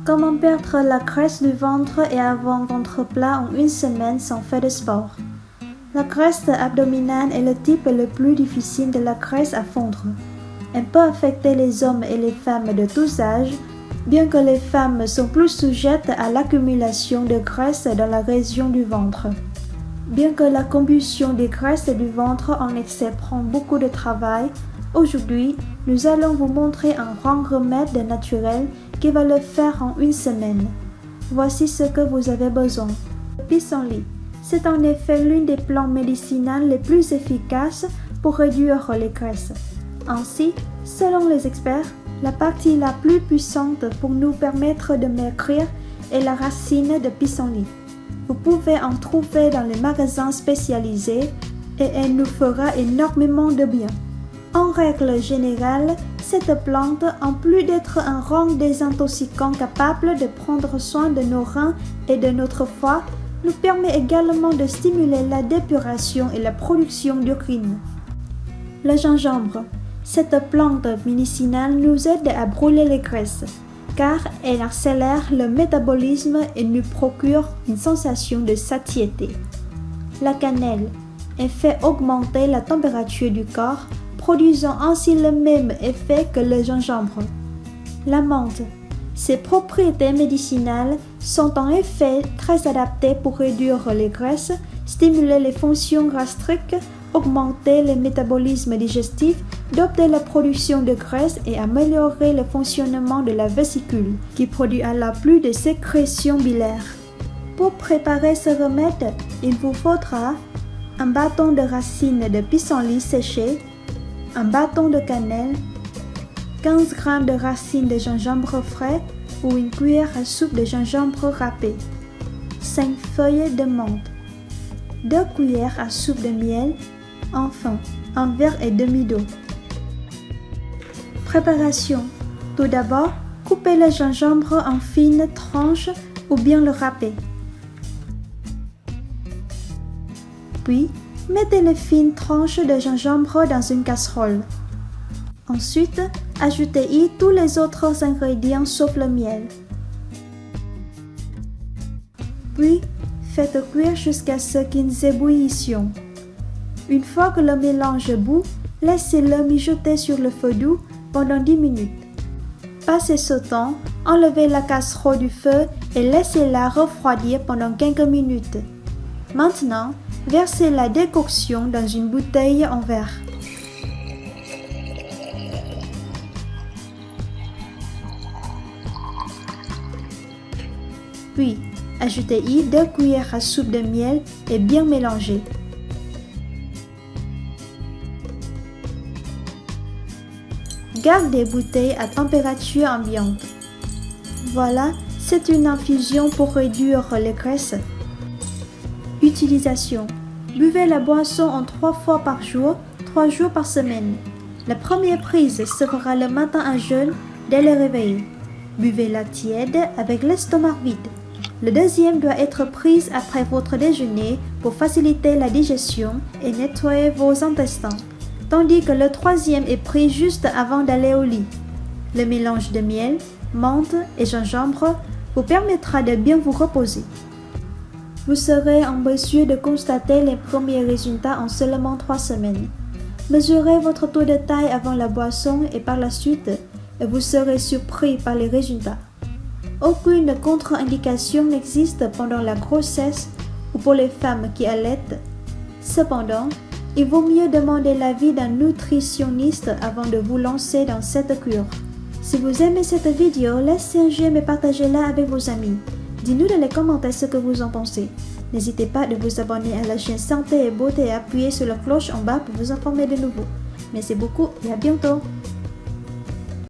Comment perdre la graisse du ventre et avoir un ventre plat en une semaine sans faire de sport? La graisse abdominale est le type le plus difficile de la graisse à fondre. Elle peut affecter les hommes et les femmes de tous âges, bien que les femmes sont plus sujettes à l'accumulation de graisse dans la région du ventre. Bien que la combustion des graisses du ventre en excès prend beaucoup de travail, aujourd'hui, nous allons vous montrer un grand remède naturel qui va le faire en une semaine. Voici ce que vous avez besoin. Le pissenlit. C'est en effet l'une des plantes médicinales les plus efficaces pour réduire les graisses. Ainsi, selon les experts, la partie la plus puissante pour nous permettre de maigrir est la racine de pissenlit. Vous pouvez en trouver dans les magasins spécialisés et elle nous fera énormément de bien. En règle générale, cette plante, en plus d'être un rang désintoxicant capable de prendre soin de nos reins et de notre foie, nous permet également de stimuler la dépuration et la production d'urine. Le gingembre. Cette plante médicinale nous aide à brûler les graisses, car elle accélère le métabolisme et nous procure une sensation de satiété. La cannelle. Elle fait augmenter la température du corps, produisant ainsi le même effet que le gingembre. La menthe. Ses propriétés médicinales sont en effet très adaptées pour réduire les graisses, stimuler les fonctions gastriques, augmenter le métabolisme digestif, doper la production de graisse et améliorer le fonctionnement de la vésicule, qui produit à la plus de sécrétions biliaires. Pour préparer ce remède, il vous faudra un bâton de racine de pissenlit séché, un bâton de cannelle, 15 g de racines de gingembre frais ou une cuillère à soupe de gingembre râpé, 5 feuilles de menthe, 2 cuillères à soupe de miel, enfin un verre et demi d'eau. Préparation. Tout d'abord, coupez le gingembre en fines tranches ou bien le râpez. Puis, mettez les fines tranches de gingembre dans une casserole. Ensuite, ajoutez-y tous les autres ingrédients sauf le miel. Puis, faites cuire jusqu'à ce qu'ils ébouillissent. Une fois que le mélange bout, laissez-le mijoter sur le feu doux pendant 10 minutes. Passez ce temps, enlevez la casserole du feu et laissez-la refroidir pendant quelques minutes. Maintenant, versez la décoction dans une bouteille en verre. Puis, ajoutez-y 2 cuillères à soupe de miel et bien mélangez. Gardez des bouteilles à température ambiante. Voilà, c'est une infusion pour réduire les graisses. Utilisation. Buvez la boisson en 3 fois par jour, 3 jours par semaine. La première prise se fera le matin à jeun dès le réveil. Buvez-la tiède avec l'estomac vide. Le deuxième doit être prise après votre déjeuner pour faciliter la digestion et nettoyer vos intestins, tandis que le troisième est pris juste avant d'aller au lit. Le mélange de miel, menthe et gingembre vous permettra de bien vous reposer. Vous serez en mesure de constater les premiers résultats en seulement 3 semaines. Mesurez votre taux de taille avant la boisson et par la suite, et vous serez surpris par les résultats. Aucune contre-indication n'existe pendant la grossesse ou pour les femmes qui allaitent. Cependant, il vaut mieux demander l'avis d'un nutritionniste avant de vous lancer dans cette cure. Si vous aimez cette vidéo, laissez un j'aime et partagez-la avec vos amis. Dites-nous dans les commentaires ce que vous en pensez. N'hésitez pas de vous abonner à la chaîne Santé et Beauté et appuyer sur la cloche en bas pour vous informer de nouveau. Merci beaucoup et à bientôt.